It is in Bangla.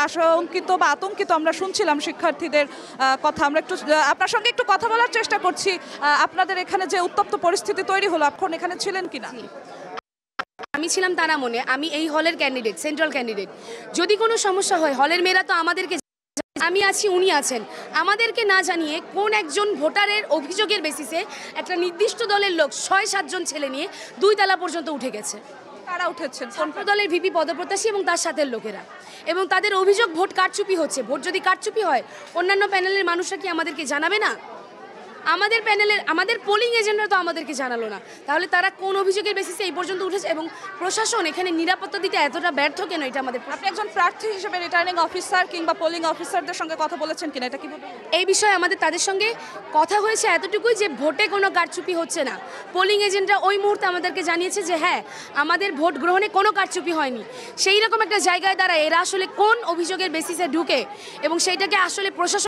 আশঙ্কিত বা আতঙ্কিত আমরা শুনছিলাম শিক্ষার্থীদের কথা। আমরা একটু আপনার সঙ্গে একটু কথা বলার চেষ্টা করছি। আপনাদের এখানে যে উত্তপ্ত পরিস্থিতি তৈরি হলো, আপনি এখানে ছিলেন কিনা? আমি ছিলাম তারামনে, আমি এই হলের ক্যান্ডিডেট, সেন্ট্রাল ক্যান্ডিডেট। যদি কোনো সমস্যা হয় হলের মেয়েরা তো আমাদেরকে, আমি আছি উনি আছেন, আমাদেরকে না জানিয়ে কোন একজন ভোটারের অভিযোগের বেসিসে একটা নির্দিষ্ট দলের লোক ৬-৭ জন ছেলে নিয়ে ২ তলা পর্যন্ত উঠে গেছে। কারা উঠেছেন? ছাত্র দলের ভিপি পদপ্রত্যাশী এবং তার সাথের লোকেরা, এবং তাদের অভিযোগ ভোট কারচুপি হচ্ছে। ভোট যদি কারচুপি হয় অন্যান্য প্যানেলের মানুষরা কি আমাদেরকে জানাবে না? আমাদের প্যানেলের আমাদের পোলিং এজেন্টরা তো আমাদেরকে জানালো না, তাহলে তারা কোন অভিযোগের বেসিসে এই পর্যন্ত উঠেছে? এবং প্রশাসন এখানে নিরাপত্তা দিতে এতটা ব্যর্থ কেন, এটা আমাদের। আপনি একজন প্রার্থী হিসেবে রিটার্নিং অফিসার কিংবা পোলিং অফিসারদের সঙ্গে কথা বলেছেন কিনা, এটা কিভাবে? এই বিষয়ে আমাদের তাদের সঙ্গে কথা হয়েছে এতটুকুই যে ভোটে কোনো কারচুপি হচ্ছে না। পোলিং এজেন্টরা ওই মুহূর্তে আমাদেরকে জানিয়েছে যে হ্যাঁ, আমাদের ভোট গ্রহণে কোনো কারচুপি হয়নি। সেই রকম একটা জায়গায় দ্বারা এরা আসলে কোন অভিযোগের বেসিসে ঢুকে এবং সেইটাকে আসলে প্রশাসন